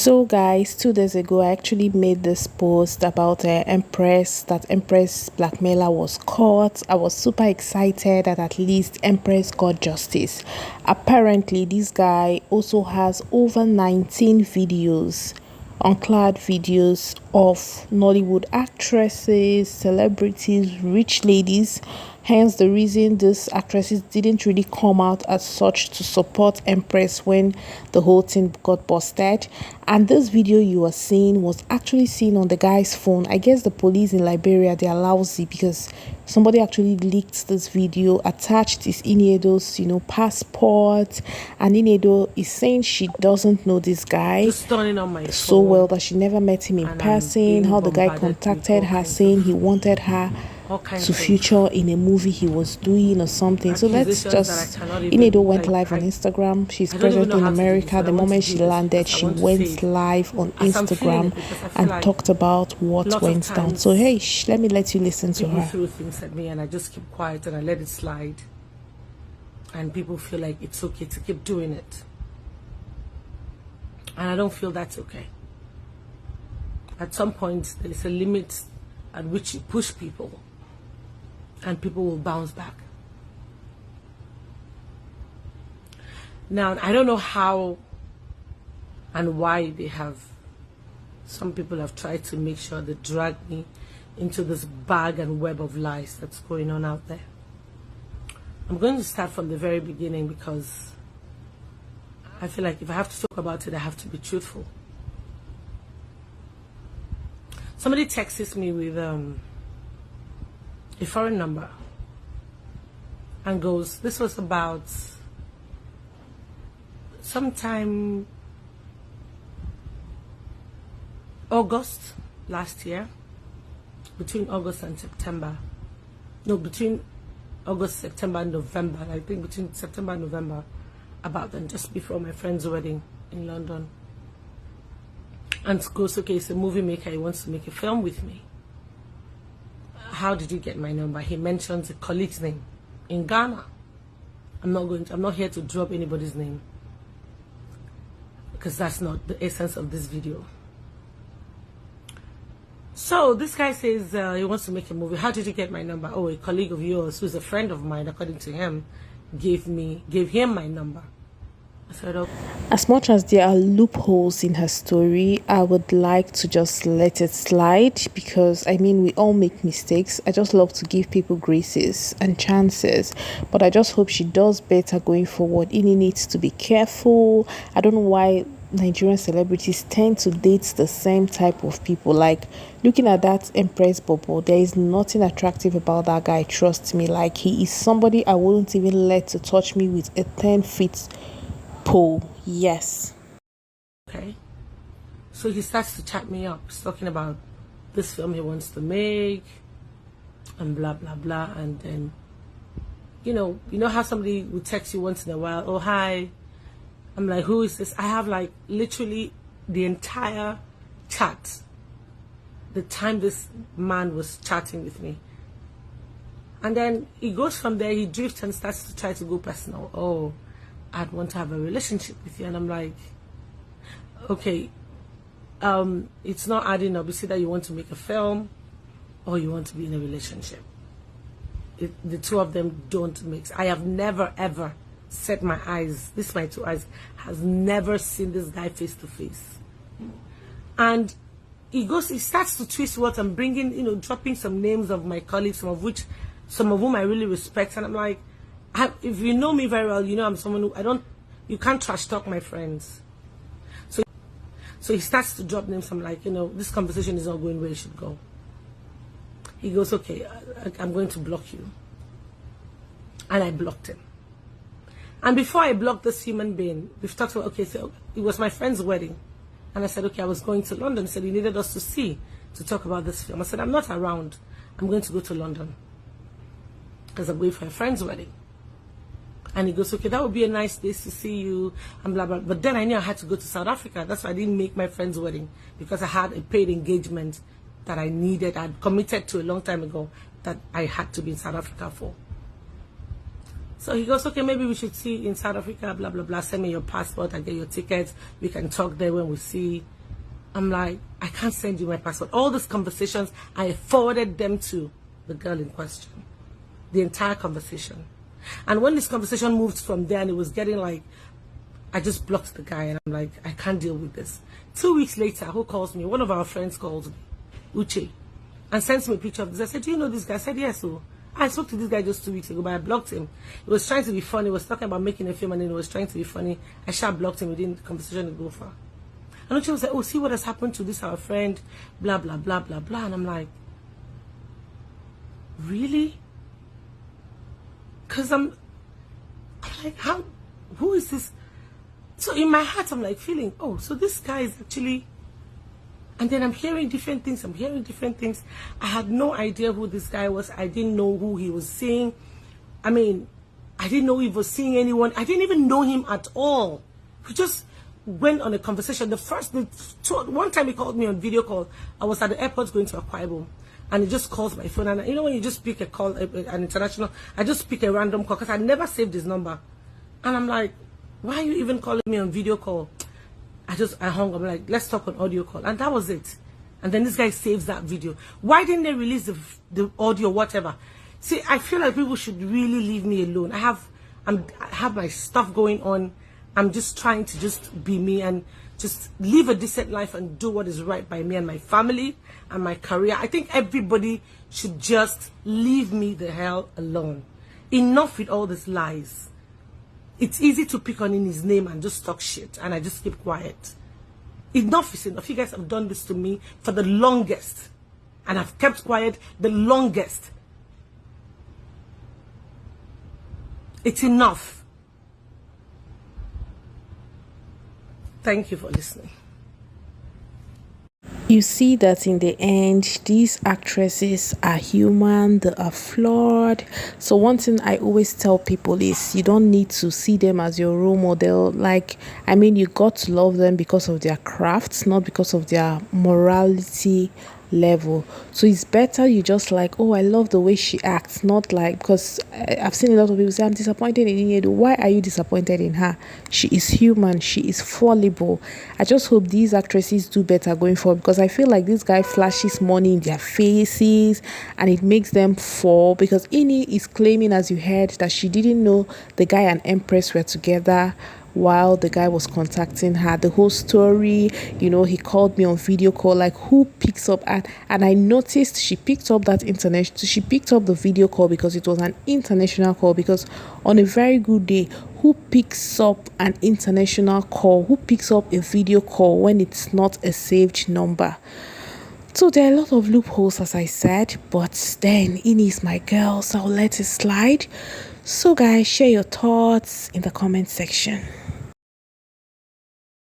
So guys, 2 days ago I actually made this post about Empress blackmailer was caught. I was super excited that at least Empress got justice. Apparently this guy also has over 19 videos, unclad videos of Nollywood actresses, celebrities, rich ladies. Hence the reason these actresses didn't really come out as such to support Empress when the whole thing got busted. And this video you are seeing was actually seen on the guy's phone. I guess the police in Liberia, they are lousy because somebody actually leaked this video, attached his Iniedo's passport, and Iniedo is saying she doesn't know this guy so well, that she never met him in person, how the guy contacted her saying he wanted her to feature in a movie he was doing or something. So let's just, Iniedo went live on Instagram. She's presently in America. The moment she landed, she went live on Instagram and talked about what went down. So hey, let me let you listen to her. Threw things at me and I just keep quiet and I let it slide, and people feel like it's okay to keep doing it, and I don't feel that's okay. At some point there's a limit at which you push people and people will bounce back. Now, I don't know how and why some people have tried to make sure they drag me into this bag and web of lies that's going on out there. I'm going to start from the very beginning because I feel like if I have to talk about it, I have to be truthful. Somebody texts me with a foreign number and goes, this was about sometime August last year, between August and September. No, between August, September, and November. I think between September and November, about then, just before my friend's wedding in London. And goes, okay, he's a movie maker, he wants to make a film with me. How did you get my number? He mentions a colleague's name in Ghana. I'm not here to drop anybody's name because that's not the essence of this video. So this guy says he wants to make a movie. How did you get my number? Oh, a colleague of yours who's a friend of mine, according to him, gave him my number. I said, okay. As much as there are loopholes in her story, I would like to just let it slide because I mean we all make mistakes. I just love to give people graces and chances, but I just hope she does better going forward. Ini needs to be careful. I don't know why Nigerian celebrities tend to date the same type of people. Like looking at that Empress Bobo, there is nothing attractive about that guy, trust me. Like he is somebody I wouldn't even let to touch me with a 10-foot pole. Yes. Okay. So he starts to chat me up. He's talking about this film he wants to make and blah blah blah, and then you know how somebody would text you once in a while, oh hi. I'm like, who is this? I have like literally the entire chat, the time this man was chatting with me. And then he goes from there, he drifts and starts to try to go personal. Oh, I'd want to have a relationship with you. And I'm like, okay, it's not adding up. You see that you want to make a film or you want to be in a relationship. The two of them don't mix. I have never ever set my eyes, my two eyes, has never seen this guy face to face. And he starts to twist words and bringing, dropping some names of my colleagues, some of whom I really respect. And I'm like, if you know me very well, I'm someone who you can't trash talk my friends. So he starts to drop names. I'm like, this conversation is not going where it should go. He goes, okay, I'm going to block you. And I blocked him. And before I blocked this human being, we've talked about, okay, so it was my friend's wedding. And I said, okay, I was going to London. He said, he needed us to talk about this film. I said, I'm not around. I'm going to go to London because I'm going for a friend's wedding. And he goes, okay, that would be a nice place to see you, and blah, blah. But then I knew I had to go to South Africa. That's why I didn't make my friend's wedding, because I had a paid engagement that I needed. I'd committed to a long time ago that I had to be in South Africa for. So he goes, okay, maybe we should see in South Africa, blah, blah, blah. Send me your passport and get your tickets. We can talk there when we see. I'm like, I can't send you my passport. All these conversations, I forwarded them to the girl in question. The entire conversation. And when this conversation moved from there and it was getting like, I just blocked the guy and I'm like, I can't deal with this. 2 weeks later, who calls me? One of our friends calls me, Uche, and sends me a picture of this. I said, do you know this guy? I said, yes. So I spoke to this guy just 2 weeks ago, but I blocked him. He was trying to be funny. He was talking about making a film and then he was trying to be funny. I sharp blocked him. We didn't, the conversation go far. And Uche was like, oh, see what has happened to this, our friend, blah, blah, blah, blah, blah. And I'm like, really? Because I'm like, how, who is this? So in my heart, I'm like feeling, oh, so this guy is actually, and then I'm hearing different things. I had no idea who this guy was. I didn't know who he was seeing. I mean, I didn't know he was seeing anyone. I didn't even know him at all. We just went on a conversation. One time he called me on video call. I was at the airport going to Akwa Ibom. And he just calls my phone. And you know when you just pick a call, an international, I just pick a random call because I never saved his number. And I'm like, why are you even calling me on video call? I hung up. I'm like, let's talk on audio call. And that was it. And then this guy saves that video. Why didn't they release the audio, whatever? See, I feel like people should really leave me alone. I have my stuff going on. I'm just trying to just be me and just live a decent life and do what is right by me and my family and my career. I think everybody should just leave me the hell alone. Enough with all these lies. It's easy to pick on in his name and just talk shit, and I just keep quiet. Enough is enough. You guys have done this to me for the longest, and I've kept quiet the longest. It's enough. Thank you for listening. You see that in the end, these actresses are human, they are flawed. So one thing I always tell people is you don't need to see them as your role model. Like, I mean, you got to love them because of their crafts, not because of their morality level. So it's better you just like, oh, I love the way she acts, not like, because I've seen a lot of people say I'm disappointed in Inedu. Why are you disappointed in her? She is human, she is fallible. I just hope these actresses do better going forward, because I feel like this guy flashes money in their faces and it makes them fall, because Ini is claiming, as you heard, that she didn't know the guy and Empress were together while the guy was contacting her. The whole story, he called me on video call, like, who picks up? And I noticed she picked up the video call because it was an international call, because on a very good day, who picks up an international call, who picks up a video call when it's not a saved number? So there are a lot of loopholes, as I said, but then Ini is my girl, so I'll let it slide. So guys, share your thoughts in the comment section.